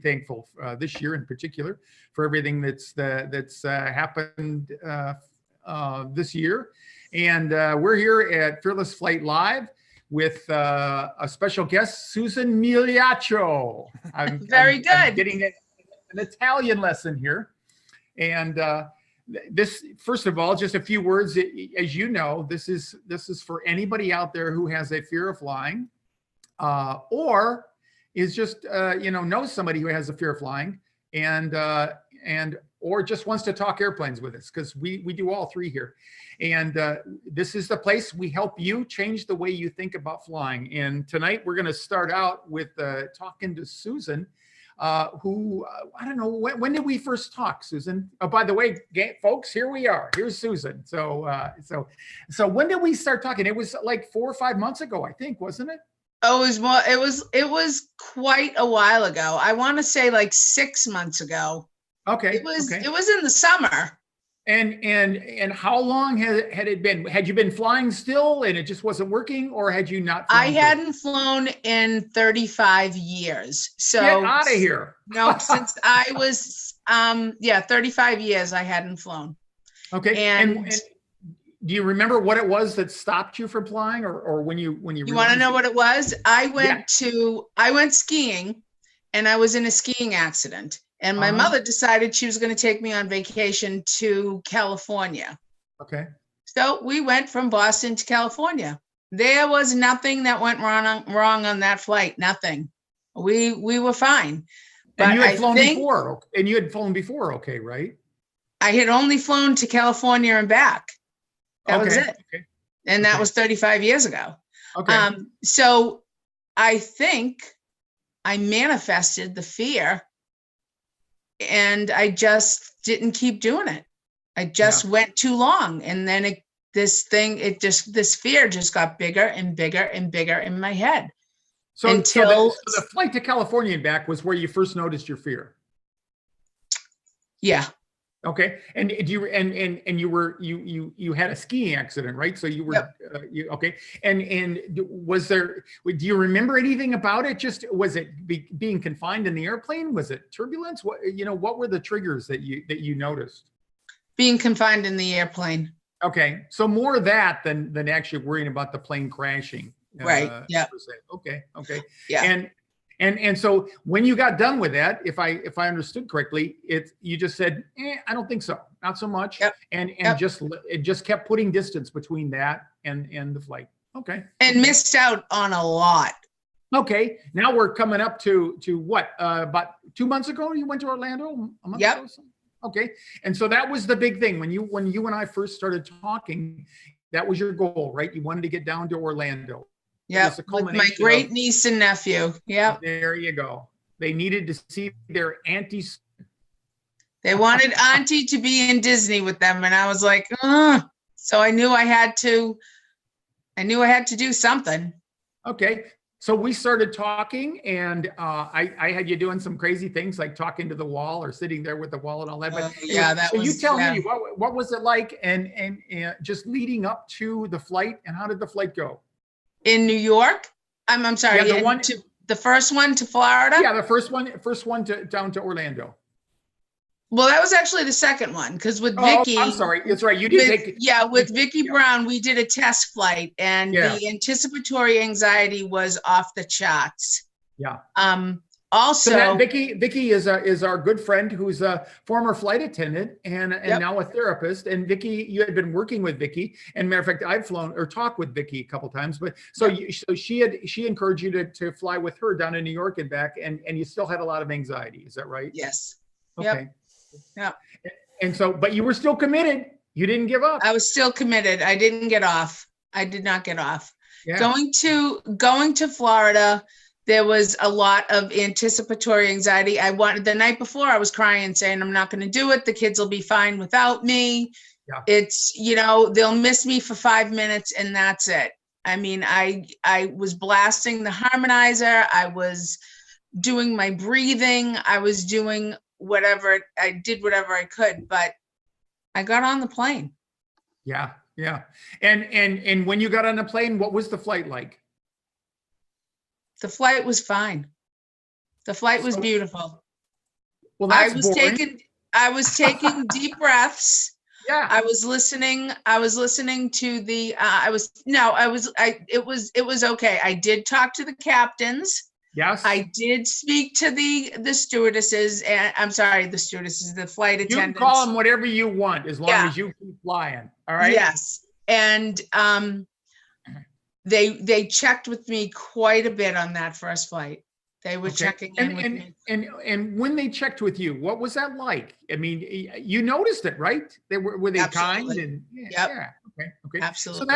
thankful this year in particular for everything that's happened this year. And we're here at Fearless Flight Live with a special guest, Susan Migliaccio. I'm getting an Italian lesson here. And this, first of all, just a few words. As you know, this is for anybody out there who has a fear of flying, or is just knows somebody who has a fear of flying, and or just wants to talk airplanes with us, because we do all three here. And this is the place we help you change the way you think about flying. And tonight we're going to start out with talking to Susan. Who I don't know, when did we first talk, Susan? Oh, by the way, folks, here we are. Here's Susan. So when did we start talking? It was like 4 or 5 months ago, I think, wasn't it? Oh, it was quite a while ago. I want to say like 6 months ago. Okay. It was in the summer. And how long had it been? Had you been flying still and it just wasn't working, or had you not flown? I hadn't flown in 35 years. So get out of here. No, since I was 35 years I hadn't flown. Okay. And do you remember what it was that stopped you from flying, or when you want to know what it was? I went skiing, and I was in a skiing accident. And my mother decided she was going to take me on vacation to California. Okay. So we went from Boston to California. There was nothing that went wrong on that flight. Nothing. We were fine. But you had flown before. And you had flown before, okay, right? I had only flown to California and back. That was it. Okay. And that was 35 years ago. Okay. So I think I manifested the fear, and I just didn't keep doing it. I just went too long. And then this fear just got bigger and bigger and bigger in my head. So the flight to California and back was where you first noticed your fear. Yeah. Okay. And you had a skiing accident, right? So you were, okay. And was there, do you remember anything about it? Just, was it being confined in the airplane? Was it turbulence? What were the triggers that you noticed? Being confined in the airplane. Okay. So more of that than actually worrying about the plane crashing. Right. Yeah. Okay. Yeah. And so when you got done with that, if I understood correctly, you just said, I don't think so, not so much. Yep. And it just kept putting distance between that and the flight. Okay. And missed out on a lot. Okay. Now we're coming up to what? About 2 months ago, you went to Orlando? A month ago? Okay. And so that was the big thing when you and I first started talking. That was your goal, right? You wanted to get down to Orlando. Yeah, with my great niece and nephew. Yeah. There you go. They needed to see their aunties. They wanted auntie to be in Disney with them. And I was like, so I knew I had to do something. Okay. So we started talking, and I had you doing some crazy things like talking to the wall or sitting there with the wall and all that. But you tell me, what was it like, and just leading up to the flight, and how did the flight go? In New York? I'm sorry. Yeah, the first one to Florida? Yeah, the first one down to Orlando. Well, that was actually the second one, because with Vicky. I'm sorry. That's right. You did take it. Yeah, with Vicky Brown, we did a test flight, and the anticipatory anxiety was off the charts. Yeah. Also, so Vicky is our good friend who's a former flight attendant and now a therapist. And Vicky, you had been working with Vicky. And matter of fact, I've flown or talked with Vicky a couple times. But so she encouraged you to fly with her down to New York and back, and you still had a lot of anxiety. Is that right? Yes. Okay. Yeah. And so, but you were still committed. You didn't give up. I was still committed. I didn't get off. I did not get off. Yeah. Going to Florida, there was a lot of anticipatory anxiety. The night before, I was crying, saying, I'm not going to do it. The kids will be fine without me. Yeah. It's, they'll miss me for 5 minutes and that's it. I mean, I was blasting the harmonizer. I was doing my breathing. I was doing whatever. I did whatever I could, but I got on the plane. Yeah. Yeah. And when you got on the plane, what was the flight like? The flight was fine. The flight was beautiful. Well, that's boring. I was taking deep breaths. Yeah. I was listening to the, it was okay. I did talk to the captains. Yes. I did speak to the stewardesses, and I'm sorry, the stewardesses, the flight You attendants. can call them whatever you want as long Yeah. as you keep flying. All right. Yes. And they checked with me quite a bit on that first flight. They were checking in with me. And when they checked with you, what was that like? I mean, you noticed it, right? Were they kind? And yeah. Okay. Absolutely. So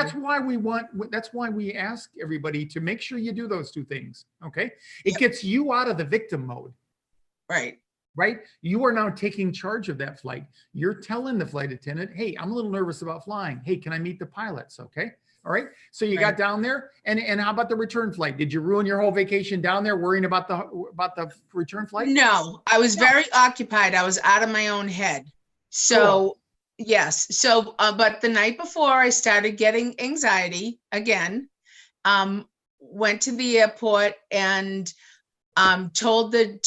that's why we ask everybody to make sure you do those two things. Okay. It gets you out of the victim mode. Right? You are now taking charge of that flight. You're telling the flight attendant, hey, I'm a little nervous about flying. Hey, can I meet the pilots? Okay. All right. So you got down there, and how about the return flight? Did you ruin your whole vacation down there worrying about the return flight? No, I was very occupied. I was out of my own head. So yes. So, but the night before I started getting anxiety again, went to the airport and told the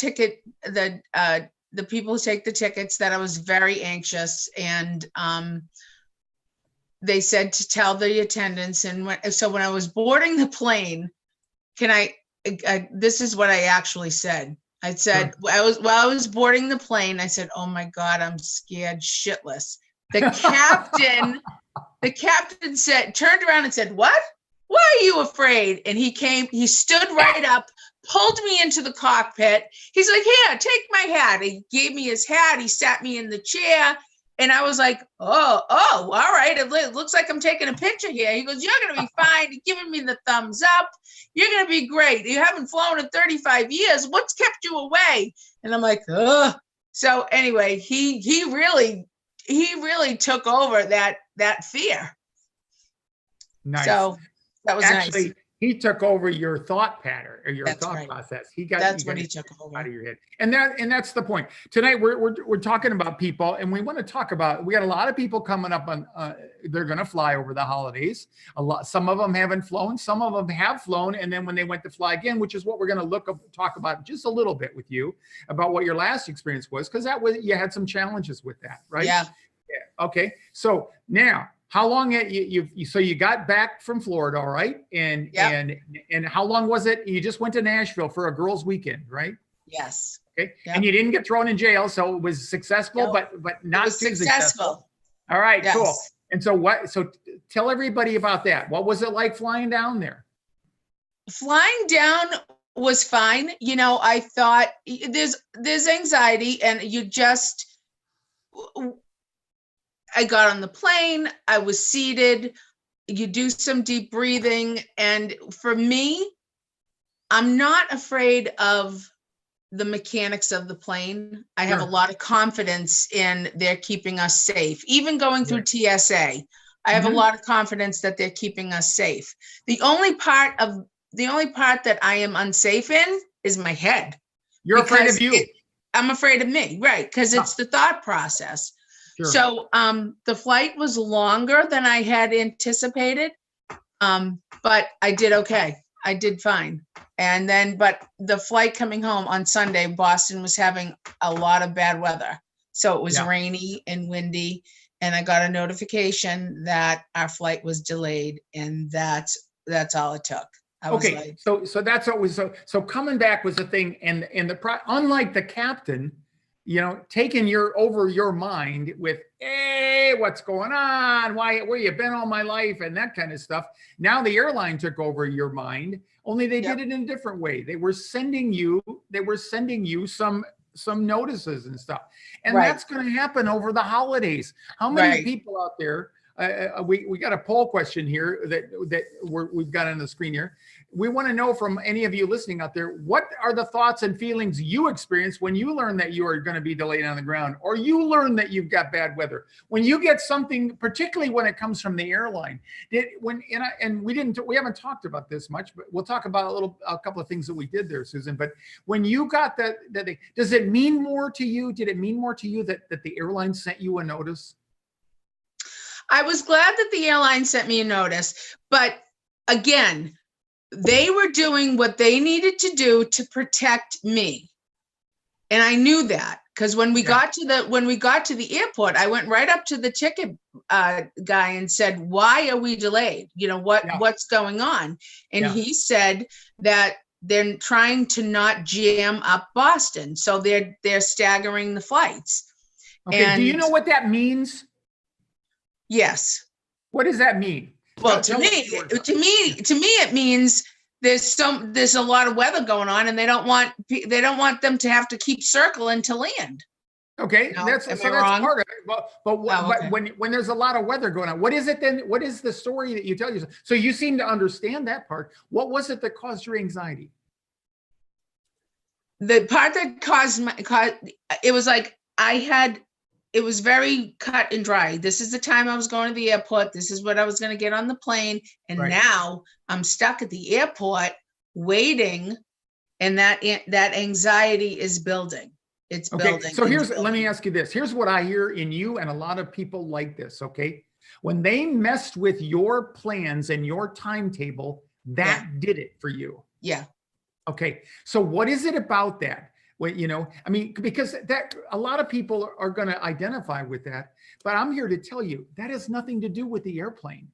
people who take the tickets that I was very anxious, and they said to tell the attendants. And so when I was boarding the plane, this is what I actually said. I said, while I was boarding the plane, I said, oh my God, I'm scared shitless. The captain turned around and said, what? Why are you afraid? And he stood right up, pulled me into the cockpit. He's like, here, take my hat. He gave me his hat. He sat me in the chair. And I was like, oh, all right. It looks like I'm taking a picture here. He goes, you're going to be fine. He's giving me the thumbs up. You're going to be great. You haven't flown in 35 years. What's kept you away? And I'm like, ugh. So anyway, he really took over that fear. Nice. So that was actually nice. He took over your thought pattern or your thought process. That's what he took over out of your head. And that's the point. Tonight we're talking about people, and we want to talk about, we got a lot of people coming up on they're going to fly over the holidays. Some of them haven't flown, some of them have flown, and then when they went to fly again, which is what we're going to talk about just a little bit with you about what your last experience was, because you had some challenges with that, right? Yeah. Okay. So now, how long you got back from Florida, all right? And how long was it? You just went to Nashville for a girls' weekend, right? Yes. Okay. Yep. And you didn't get thrown in jail, so it was successful, but not too successful. All right, yes. Cool. And so tell everybody about that. What was it like flying down there? Flying down was fine. You know, I thought there's anxiety, and I got on the plane, I was seated, you do some deep breathing. And for me, I'm not afraid of the mechanics of the plane. I have a lot of confidence in they're keeping us safe. Even going through TSA, I have a lot of confidence that they're keeping us safe. The only part that I am unsafe in is my head. You're afraid of you. I'm afraid of me, right? Because it's the thought process. Sure. So the flight was longer than I had anticipated, but I did okay. I did fine. And then, but the flight coming home on Sunday, Boston was having a lot of bad weather. So it was rainy and windy, and I got a notification that our flight was delayed, and that's all it took. Okay, so that's what was so coming back was the thing, and unlike the captain, you know, taking over your mind with, hey, what's going on? Where you been all my life and that kind of stuff. Now the airline took over your mind, only they did it in a different way. They were sending you some notices and stuff. And that's going to happen over the holidays. How many people out there, we got a poll question here that we've got on the screen here. We want to know from any of you listening out there, what are the thoughts and feelings you experience when you learn that you are going to be delayed on the ground, or you learn that you've got bad weather? When you get something, particularly when it comes from the airline, we haven't talked about this much, but we'll talk about a couple of things that we did there, Susan. But when you got that does it mean more to you? Did it mean more to you that the airline sent you a notice? I was glad that the airline sent me a notice, but again, they were doing what they needed to do to protect me. And I knew that. Because when we got to the airport, I went right up to the ticket guy and said, "Why are we delayed? You know, what's going on?" And he said that they're trying to not jam up Boston, so they're staggering the flights. Okay. And do you know what that means? Yes. What does that mean? Well, to me, it means there's a lot of weather going on, and they don't want them to have to keep circling to land. Okay, No, that's wrong? part of it. But okay. when there's a lot of weather going on, what is it then? What is the story that you tell yourself? So you seem to understand that part. What was it that caused your anxiety? The part that caused it was like it was very cut and dry. This is the time I was going to the airport. This is what I was going to get on the plane. And now I'm stuck at the airport waiting, and that anxiety is building. It's building. So let me ask you this. Here's what I hear in you and a lot of people like this, okay? When they messed with your plans and your timetable, that did it for you. Yeah. Okay. So what is it about that? Well, I mean, because that a lot of people are going to identify with that, but I'm here to tell you that has nothing to do with the airplane.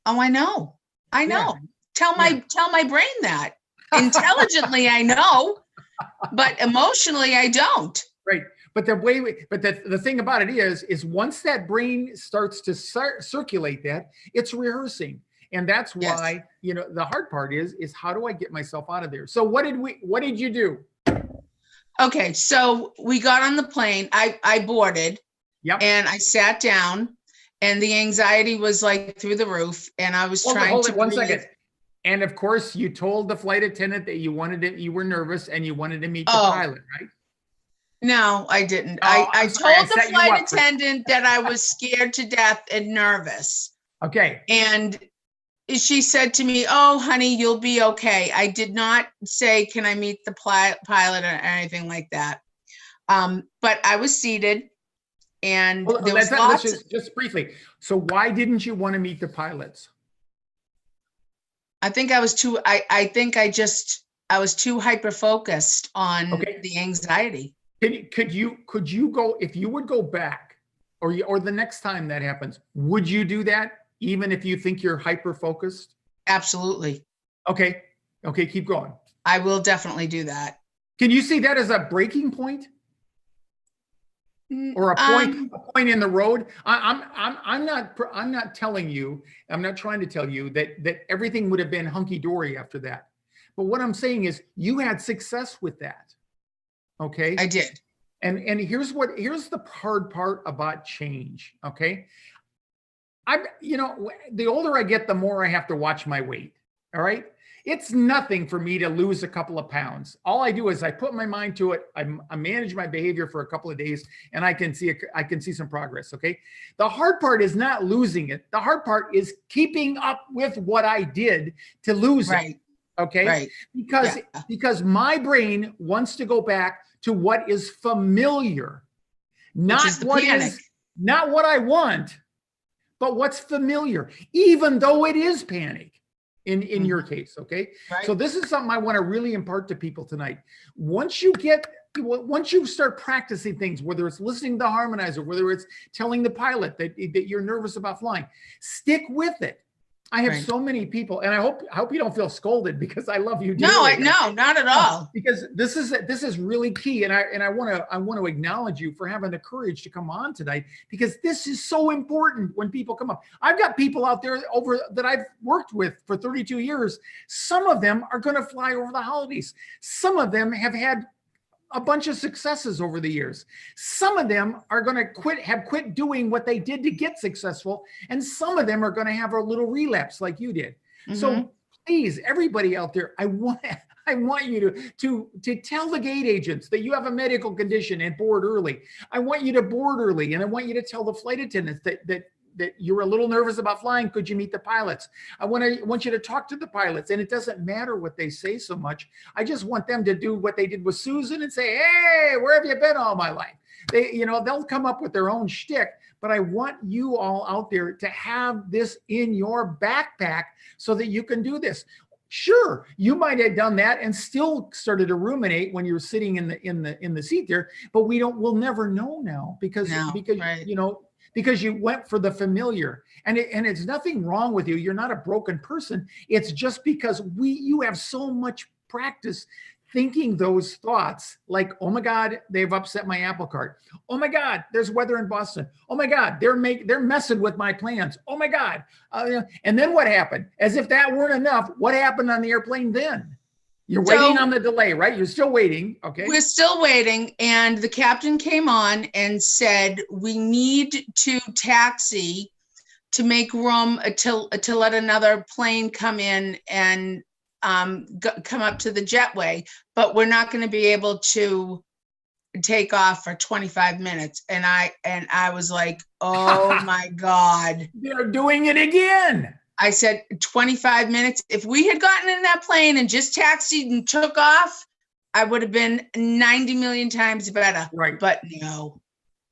Oh, I know. Tell my brain that. Intelligently, I know, but emotionally, I don't. Right. But the thing about it is once that brain starts to circulate that, it's rehearsing. And that's why, the hard part is how do I get myself out of there? So what did you do? Okay. So we got on the plane, I boarded and I sat down, and the anxiety was like through the roof, and I was trying to one second. And of course you told the flight attendant that you were nervous and you wanted to meet the pilot, right? No, I didn't. I told the flight attendant that I was scared to death and nervous. Okay. And she said to me, "Oh, honey, you'll be okay." I did not say, "Can I meet the pilot?" or anything like that. But I was seated, and there was just briefly. So why didn't you want to meet the pilots? I think I was too. I was too hyper focused on the anxiety. Could you go, if you would go back, or the next time that happens, would you do that? Even if you think you're hyper focused? Absolutely. Okay. Keep going. I will definitely do that. Can you see that as a breaking point? Or a point in the road? I'm not telling you, I'm not trying to tell you that everything would have been hunky-dory after that. But what I'm saying is you had success with that. Okay? I did. And here's the hard part about change. Okay. The older I get, the more I have to watch my weight. All right. It's nothing for me to lose a couple of pounds. All I do is I put my mind to it. I manage my behavior for a couple of days, and I can see some progress. Okay. The hard part is not losing it. The hard part is keeping up with what I did to lose it. Okay. Right. Because my brain wants to go back to what is familiar, not what I want, but what's familiar, even though it is panic in your case. Okay. Right. So this is something I want to really impart to people tonight. Once you start practicing things, whether it's listening to the harmonizer, whether it's telling the pilot that you're nervous about flying, stick with it. I have so many people, and I hope you don't feel scolded, because I love you dearly. No, not at all. Because this is really key, and I want to acknowledge you for having the courage to come on tonight, because this is so important when people come up. I've got people out there that I've worked with for 32 years. Some of them are going to fly over the holidays. Some of them have had a bunch of successes over the years. Some of them are going to have quit doing what they did to get successful. And some of them are going to have a little relapse like you did. Mm-hmm. So please, everybody out there, I want you to tell the gate agents that you have a medical condition and board early. I want you to board early. And I want you to tell the flight attendants that you're a little nervous about flying. Could you meet the pilots? I want you to talk to the pilots, and it doesn't matter what they say so much. I just want them to do what they did with Susan and say, "Hey, where have you been all my life?" They'll come up with their own shtick, but I want you all out there to have this in your backpack so that you can do this. Sure, you might have done that and still started to ruminate when you're sitting in the seat there, but we'll never know now because No, right. you know, because you went for the familiar, and it's nothing wrong with you. You're not a broken person. It's just because you have so much practice thinking those thoughts, like, oh my God, they've upset my apple cart. Oh my God, there's weather in Boston. Oh my God, they're messing with my plans. Oh my God. And then what happened? As if that weren't enough, what happened on the airplane then? You're waiting on the delay, right? You're still waiting. Okay. We're still waiting. And the captain came on and said, we need to taxi to make room to let another plane come in and come up to the jetway, but we're not going to be able to take off for 25 minutes. And I was like, oh my God. They're doing it again. I said 25 minutes. If we had gotten in that plane and just taxied and took off, I would have been 90 million times better. Right. But no.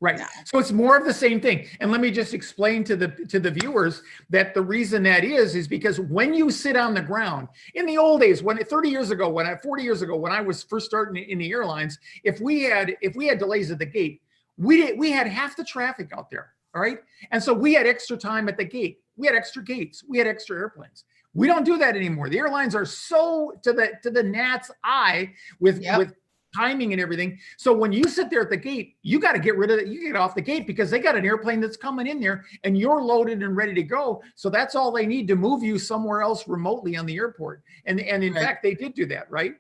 Right. No. So it's more of the same thing. And let me just explain to the viewers that the reason that is because when you sit on the ground in the old days, 40 years ago, when I was first starting in the airlines, if we had delays at the gate, we had half the traffic out there. All right. And so we had extra time at the gate. We had extra gates. We had extra airplanes. We don't do that anymore. The airlines are so to the gnat's eye with timing and everything. So when you sit there at the gate, you got to get rid of it. You get off the gate because they got an airplane that's coming in there and you're loaded and ready to go. So that's all they need to move you somewhere else remotely on the airport. And in fact, they did do that, right?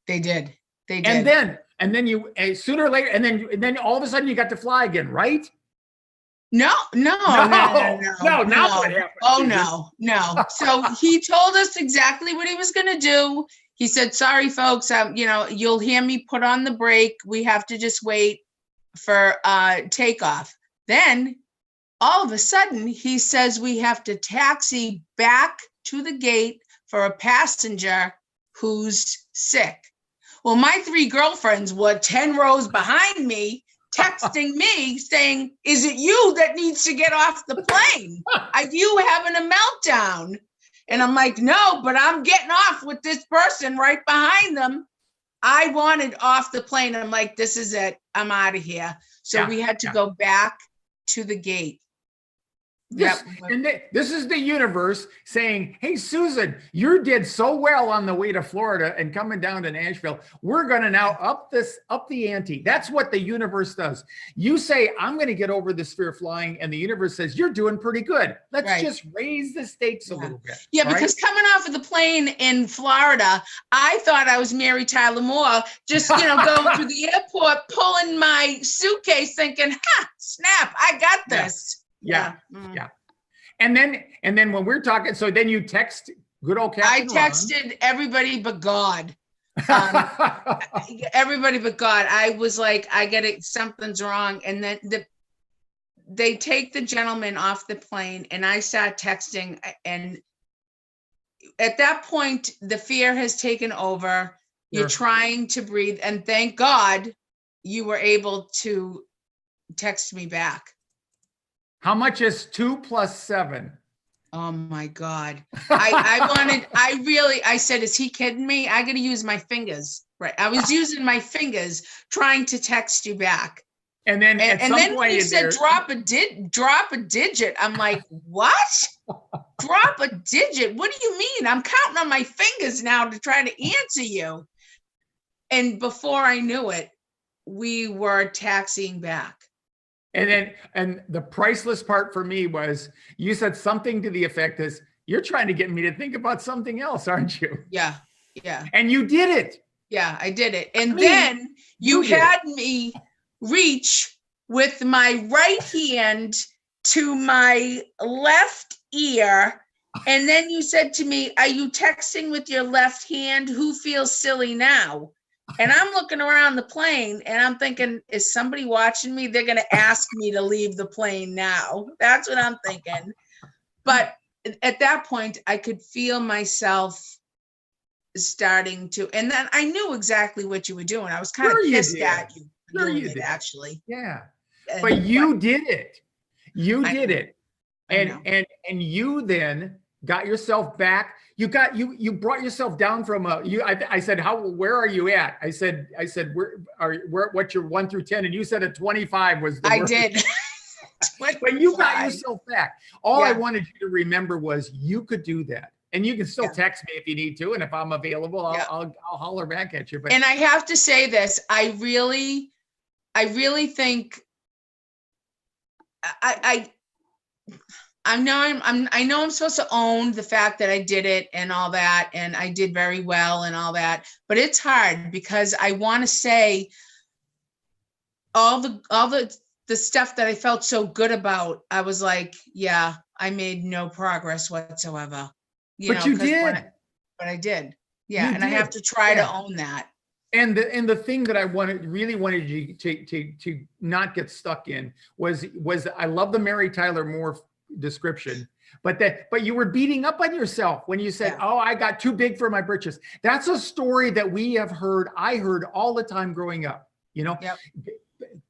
They did. They did. And then you sooner or later, and then all of a sudden you got to fly again, right? No. Not what happened. Oh, no. So he told us exactly what he was going to do. He said, sorry, folks, you'll hear me put on the brake. We have to just wait for takeoff. Then all of a sudden he says we have to taxi back to the gate for a passenger who's sick. Well, my 3 girlfriends were 10 rows behind me, texting me saying, is it you that needs to get off the plane? Are you having a meltdown? And I'm like, no, but I'm getting off with this person right behind them. I wanted off the plane. I'm like, this is it. I'm out of here. So we had to go back to the gate. This is the universe saying, hey, Susan, you did so well on the way to Florida and coming down to Nashville. We're going to now up the ante. That's what the universe does. You say, I'm going to get over this fear of flying. And the universe says, you're doing pretty good. Let's just raise the stakes a little bit. Yeah, because coming off of the plane in Florida, I thought I was Mary Tyler Moore, just, going through the airport, pulling my suitcase thinking, snap, I got this. Yeah. And then when we're talking, so then you text good old Captain I texted everybody but God. Everybody but God. I was like, I get it, something's wrong. And then they take the gentleman off the plane and I start texting. And at that point, the fear has taken over. You're trying to breathe. And thank God you were able to text me back. How much is 2 + 7? Oh my God. I said, is he kidding me? I got to use my fingers. Right. I was using my fingers trying to text you back. And then when you said drop a digit, I'm like, what? Drop a digit? What do you mean? I'm counting on my fingers now to try to answer you. And before I knew it, we were taxiing back. And the priceless part for me was you said something to the effect is, you're trying to get me to think about something else, aren't you? Yeah. And you did it. Yeah, I did it. And then you had me reach with my right hand to my left ear. And then you said to me, are you texting with your left hand? Who feels silly now? And I'm looking around the plane and I'm thinking, is somebody watching me? They're going to ask me to leave the plane now. That's what I'm thinking. But at that point, I could feel myself starting to, and then I knew exactly what you were doing. I was kind of pissed at you for doing it, actually. Yeah. But you did it. You did it. And you then got yourself back. You brought yourself down from I said, where are you at? I said, what's your 1 through 10? And you said a 25 was the worst. I did. But you got yourself back. All I Yeah. wanted you to remember was you could do that. And you can still Yeah. text me if you need to. And if I'm available, Yeah. I'll holler back at you. But And I have to say this, I really think I know I'm supposed to own the fact that I did it and all that, and I did very well and all that, but it's hard because I want to say all the stuff that I felt so good about. I was like, yeah, I made no progress whatsoever. But you did. But I did. Yeah. You And I have did. to try to Yeah. own that. And the thing that I really wanted you to not get stuck in was I love the Mary Tyler Moore description, but you were beating up on yourself when you said, Yeah. "Oh, I got too big for my britches." That's a story that we have heard. I heard all the time growing up. You know, Yep.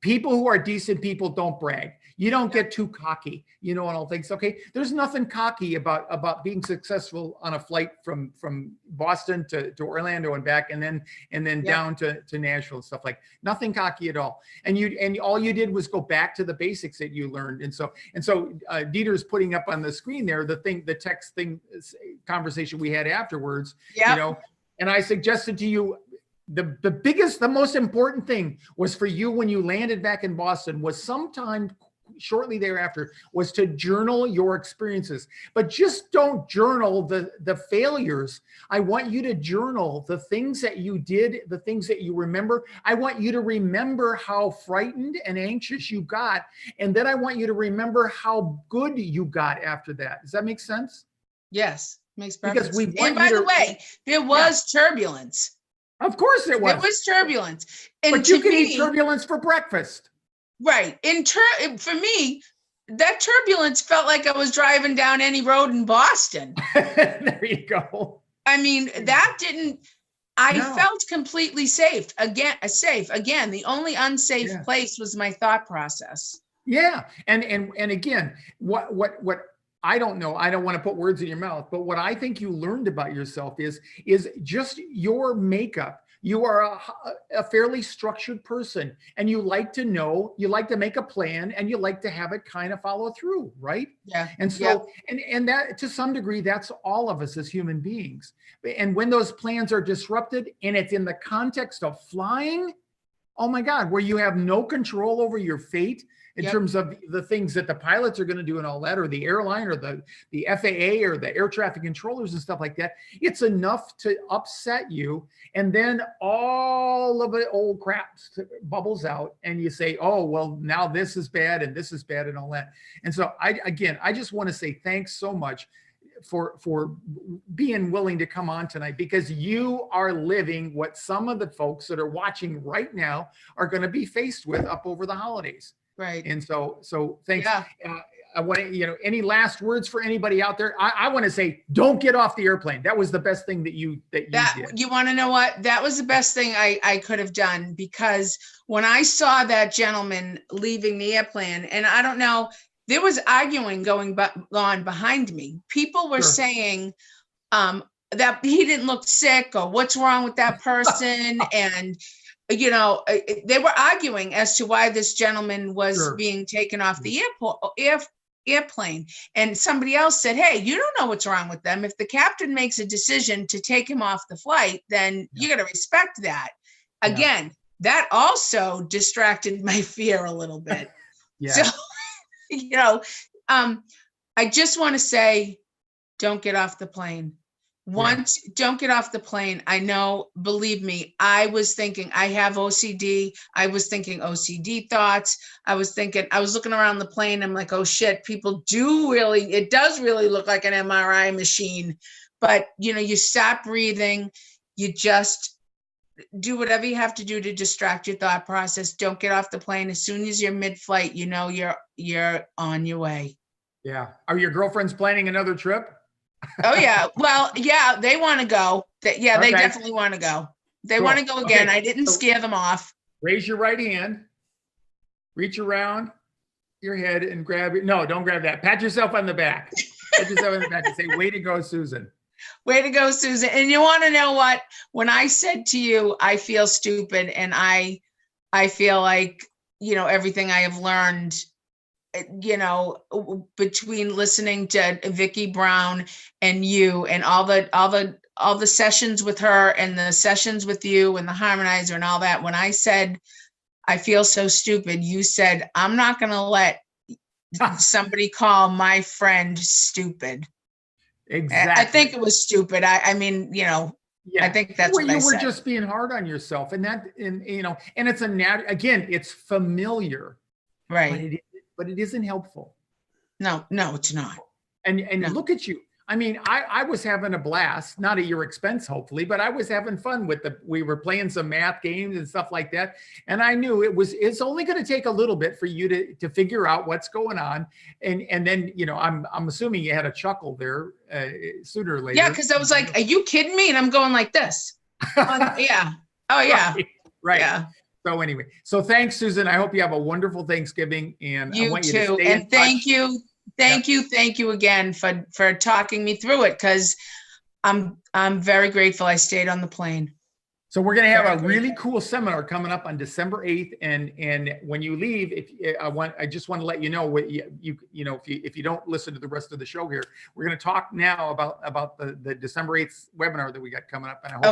people who are decent people don't brag. You don't Yep. get too cocky, you know, and all things. Okay, there's nothing cocky about being successful on a flight from Boston to Orlando and back, and then Yep. down to Nashville and stuff like. Nothing cocky at all. And all you did was go back to the basics that you learned. And so Dieter's putting up on the screen there the text thing conversation we had afterwards. Yep. You know, and I suggested to you. The most important thing was for you when you landed back in Boston was sometime shortly thereafter was to journal your experiences, but just don't journal the failures. I want you to journal the things that you did, the things that you remember. I want you to remember how frightened and anxious you got. And then I want you to remember how good you got after that. Does that make sense? Yes. Makes perfect Because we sense. want And by you the to- way, there was turbulence. Of course it was. There was turbulence. And But you to can me, eat turbulence for breakfast. right. For me, that turbulence felt like I was driving down any road in Boston. There you go. I mean, that didn't, I No. felt completely safe. Again, the only unsafe Yeah. place was my thought process. Yeah. And again, what I don't know, I don't want to put words in your mouth, but what I think you learned about yourself is just your makeup. You are a fairly structured person, and you like to know, you like to make a plan, and you like to have it kind of follow through, right? Yeah. And so, and that to some degree, that's all of us as human beings. And when those plans are disrupted and it's in the context of flying, oh my God, where you have no control over your fate in terms of the things that the pilots are going to do and all that, or the airline or the FAA or the air traffic controllers and stuff like that, it's enough to upset you. And then all of the old crap bubbles out and you say, oh, well, now this is bad and this is bad and all that. And so I just want to say thanks so much for being willing to come on tonight, because you are living what some of the folks that are watching right now are going to be faced with up over the holidays. Right. And so thanks. Yeah. I want to, any last words for anybody out there? I want to say, don't get off the airplane. That was the best thing that you did. You want to know what? That was the best thing I could have done, because when I saw that gentleman leaving the airplane, and I don't know, there was arguing going on behind me. People were saying that he didn't look sick, or what's wrong with that person. And, they were arguing as to why this gentleman was being taken off the airplane. And somebody else said, hey, you don't know what's wrong with them. If the captain makes a decision to take him off the flight, then you got to respect that. Again, that also distracted my fear a little bit. So, I just want to say, don't get off the plane. Don't get off the plane. I know, believe me, I was thinking, I have OCD. I was thinking OCD thoughts. I was looking around the plane. I'm like, oh shit, it does really look like an MRI machine. But, you stop breathing. You just do whatever you have to do to distract your thought process. Don't get off the plane. As soon as you're mid-flight, you're on your way. Yeah. Are your girlfriends planning another trip? Oh yeah. Well, yeah, they want to go. They definitely want to go. They want to go again. I didn't scare them off. Raise your right hand, reach around your head and grab it. No, don't grab that. Pat yourself on the back. I just have in the back to say, way to go, Susan. Way to go, Susan. And you want to know what? When I said to you, I feel stupid and I feel like, everything I have learned, between listening to Vicki Brown and you and all the sessions with her and the sessions with you and the harmonizer and all that, when I said, I feel so stupid, you said, I'm not going to let somebody call my friend stupid. Exactly. I think it was stupid. I mean, Yeah. I think that's what I you were said. just being hard on yourself, and it's again, it's familiar, Right. but it isn't helpful. No, it's not. And No. look at you. I mean, I was having a blast, not at your expense, hopefully, but I was having fun we were playing some math games and stuff like that. And I knew it's only going to take a little bit for you to figure out what's going on. And then, I'm assuming you had a chuckle there sooner or later. Yeah. Cause I was like, are you kidding me? And I'm going like this. Yeah. Oh yeah. Right. Yeah. So anyway, thanks, Susan. I hope you have a wonderful Thanksgiving, and I want you to stay in touch. Thank you. Thank you again for talking me through it, because I'm very grateful I stayed on the plane. So we're going to have a really cool seminar coming up on December 8th, and when you leave, I just want to let you know what if you don't listen to the rest of the show here, we're going to talk now about the December 8th webinar that we got coming up, and I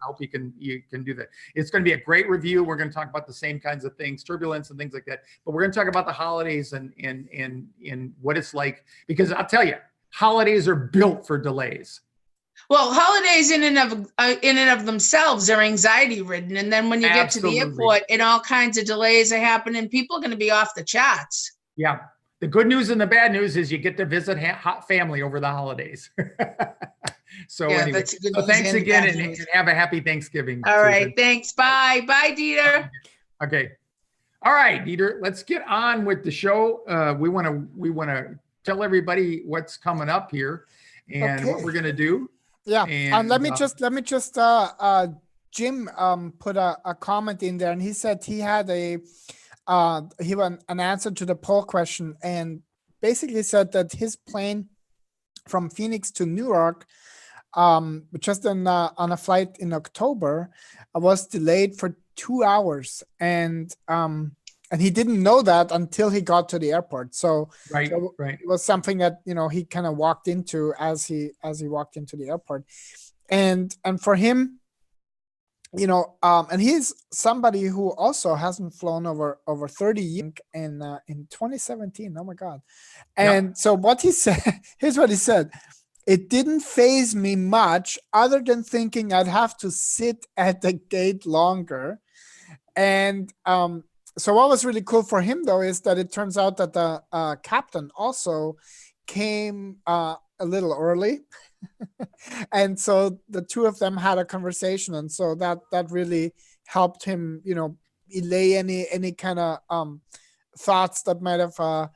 hope you can do that. It's going to be a great review. We're going to talk about the same kinds of things, turbulence and things like that. But we're going to talk about the holidays and what it's like, because I'll tell you, holidays are built for delays. Well, holidays in and of themselves are anxiety ridden, and then when you get to the airport, and all kinds of delays are happening, people are going to be off the charts. Yeah. The good news and the bad news is you get to visit hot family over the holidays. So anyway, thanks again, and have a happy Thanksgiving. All right, thanks. Bye. Bye, Dieter. Okay. All right, Dieter, let's get on with the show. We want to tell everybody what's coming up here and what we're going to do. Yeah. And let me just Jim put a comment in there, and he said he had an answer to the poll question, and basically said that his plane from Phoenix to Newark, just on a flight in October, was delayed for 2 hours, and he didn't know that until he got to the airport. So it was something that he kind of walked into as he walked into the airport, and for him, and he's somebody who also hasn't flown over 30 years in 2017. Oh my God! And so what he said, here's what he said. It didn't faze me much, other than thinking I'd have to sit at the gate longer. And so what was really cool for him, though, is that it turns out that the captain also came a little early. And so the two of them had a conversation. And so that really helped him, allay any kind of thoughts that might have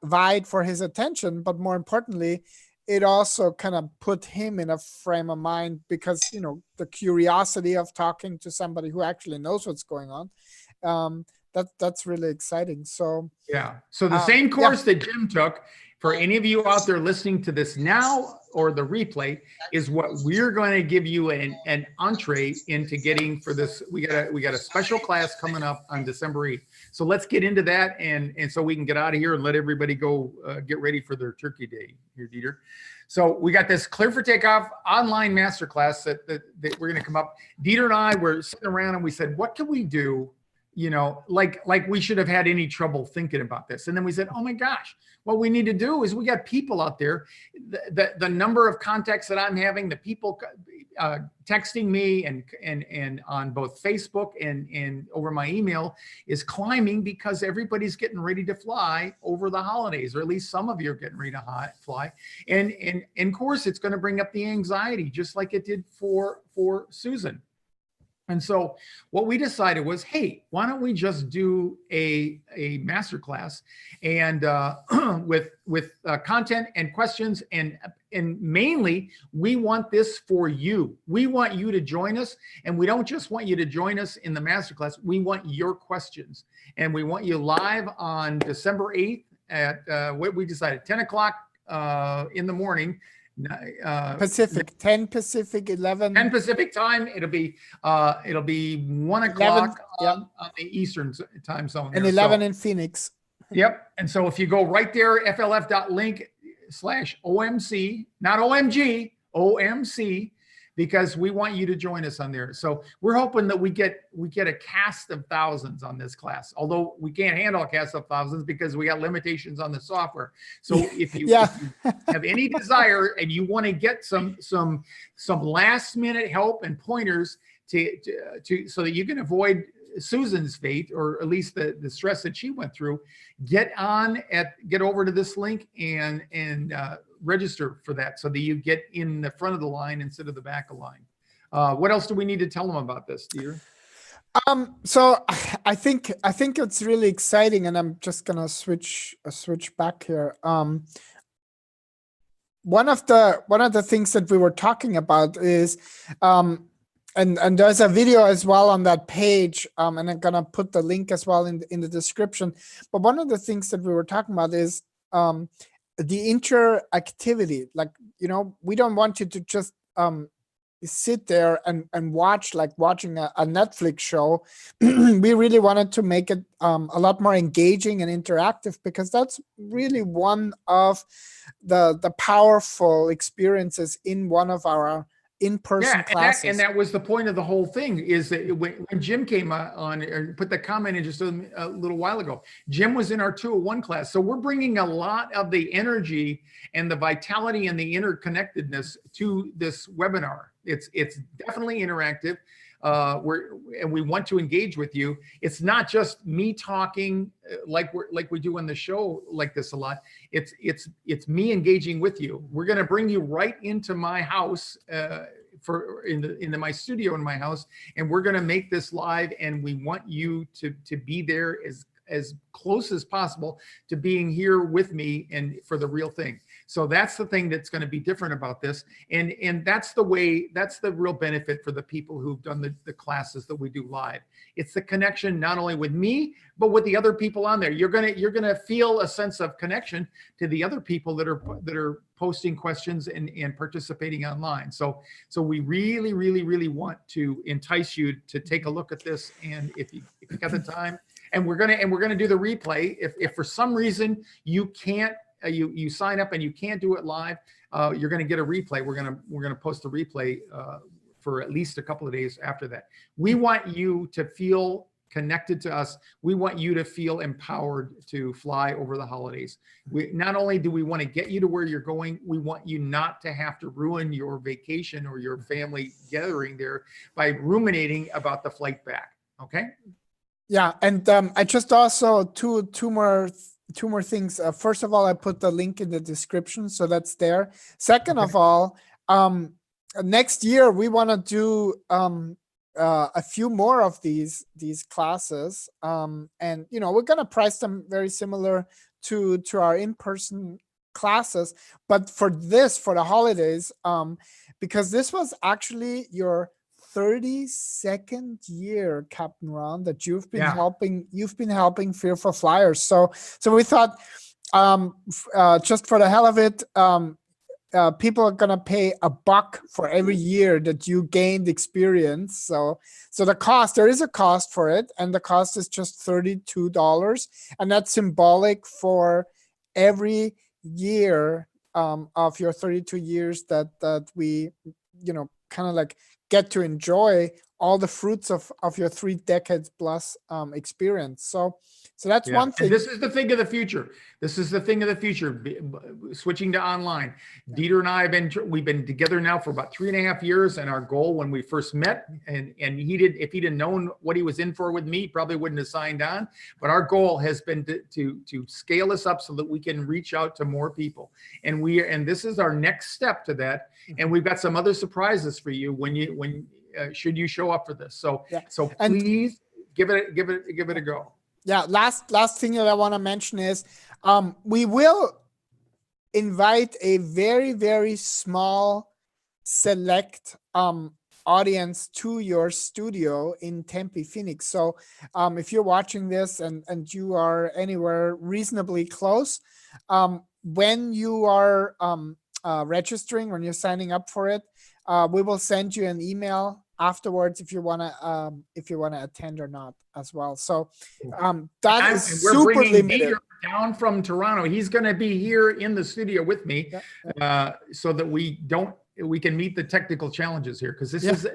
vied for his attention. But more importantly, it also kind of put him in a frame of mind, because, the curiosity of talking to somebody who actually knows what's going on, that's really exciting. So, yeah. So the same course that Jim took, for any of you out there listening to this now or the replay, is what we're going to give you an entree into getting for this. We got a special class coming up on December 8th. So let's get into that, and so we can get out of here and let everybody go get ready for their Turkey Day here, Dieter. So we got this Clear for Takeoff online masterclass that we're going to come up. Dieter and I were sitting around and we said, what can we do? Like we should have had any trouble thinking about this. And then we said, oh my gosh, what we need to do is we got people out there. The number of contacts that I'm having, the people texting me and on both Facebook and over my email is climbing, because everybody's getting ready to fly over the holidays, or at least some of you are getting ready to fly. And of course, it's going to bring up the anxiety, just like it did for Susan. And so what we decided was, hey, why don't we just do a masterclass, and with content and questions, and mainly we want this for you. We want you to join us, and we don't just want you to join us in the masterclass. We want your questions, and we want you live on December 8th at what we decided, 10 o'clock in the morning. Pacific, 10 Pacific, 11. 10 Pacific time. It'll be 1 11, o'clock yeah. on the Eastern time zone. And there. 11 So, in Phoenix. yep. And so if you go right there, flf.link/OMC, not OMG, OMC, because we want you to join us on there. So we're hoping that we get a cast of thousands on this class, although we can't handle a cast of thousands because we got limitations on the software. So if you, Yeah. if you have any desire and you want to get some last minute help and pointers to so that you can avoid Susan's fate, or at least the stress that she went through, get over to this link and register for that so that you get in the front of the line instead of the back of the line. What else do we need to tell them about this, Dieter? So I think it's really exciting, and I'm just gonna switch back here. One of the things that we were talking about is and there's a video as well on that page, and I'm gonna put the link as well in the description. But one of the things that we were talking about is the interactivity. Like, we don't want you to just sit there and watch, like watching a Netflix show. We really wanted to make it a lot more engaging and interactive, because that's really one of the powerful experiences in one of our in-person classes. And that was the point of the whole thing, is that when Jim came on or put the comment in just a little while ago, Jim was in our 201 class. So we're bringing a lot of the energy and the vitality and the interconnectedness to this webinar. It's definitely interactive. And we want to engage with you. It's not just me talking like we do on the show like this a lot. It's me engaging with you. We're going to bring you right into my house, into my studio in my house, and we're going to make this live. And we want you to be there as close as possible to being here with me and for the real thing. So that's the thing that's going to be different about this. And that's the real benefit for the people who've done the classes that we do live. It's the connection, not only with me, but with the other people on there. You're going to feel a sense of connection to the other people that are posting questions and participating online. So we really, really, really want to entice you to take a look at this. And if you got the time, and we're gonna do the replay. If for some reason you can't, you sign up and you can't do it live, you're gonna get a replay. We're gonna post a replay for at least a couple of days after that. We want you to feel connected to us. We want you to feel empowered to fly over the holidays. Not only do we want to get you to where you're going, we want you not to have to ruin your vacation or your family gathering there by ruminating about the flight back. Okay. Yeah, and I just also two more things. First of all, I put the link in the description, so that's there. Second of all, next year we want to do a few more of these classes, and we're gonna price them very similar to our in-person classes. But for the holidays, because this was actually your 32nd year, Captain Ron, that you've been helping Fearful Flyers. So we thought, just for the hell of it, people are gonna pay $1 for every year that you gained experience. So there is a cost for it, and the cost is just $32, and that's symbolic for every year of your 32 years that we, kind of like get to enjoy all the fruits of your 3 decades plus experience. So that's one thing. And this is the thing of the future. Switching to online. Yeah. Dieter and I we've been together now for about 3.5 years. And our goal when we first met, and if he'd have known what he was in for with me, he probably wouldn't have signed on. But our goal has been to scale this up so that we can reach out to more people. And this is our next step to that. And we've got some other surprises for you should you show up for this. So please give it a go. Yeah, last thing that I want to mention is we will invite a very, very small select audience to your studio in Tempe, Phoenix. So if you're watching this and you are anywhere reasonably close, when you are registering, when you're signing up for it, we will send you an email afterwards if you wanna attend or not as well. So that And is we're super bringing limited. Dieter down from Toronto. He's going to be here in the studio with me, so that we can meet the technical challenges here, because this is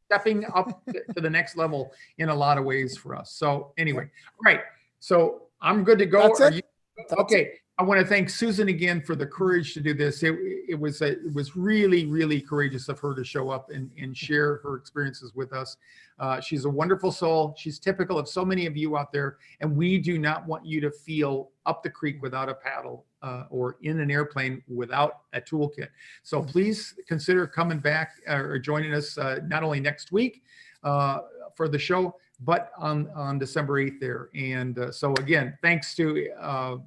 stepping up to the next level in a lot of ways for us. So anyway, all right. So I'm good to go. That's Are it. you That's okay? it. I want to thank Susan again for the courage to do this. It was really, really courageous of her to show up and share her experiences with us. She's a wonderful soul. She's typical of so many of you out there, and we do not want you to feel up the creek without a paddle, or in an airplane without a toolkit. So please consider coming back or joining us, not only next week for the show, but on December 8th there. And so again, thanks to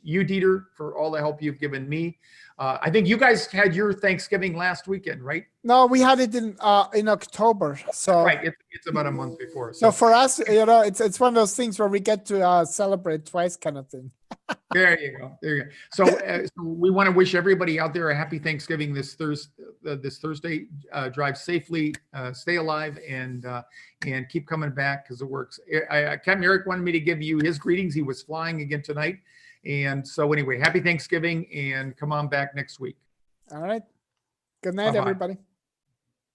you, Dieter, for all the help you've given me. I think you guys had your Thanksgiving last weekend, right? No, we had it in October. So Right, it's about a month before. So for us, it's one of those things where we get to celebrate twice, kind of thing. There you go. There you go. So, so we want to wish everybody out there a happy Thanksgiving this Thursday. Drive safely, stay alive, and keep coming back, because it works. Captain Eric wanted me to give you his greetings. He was flying again tonight. And so anyway, happy Thanksgiving, and come on back next week. All right. Good night, Bye-bye. everybody.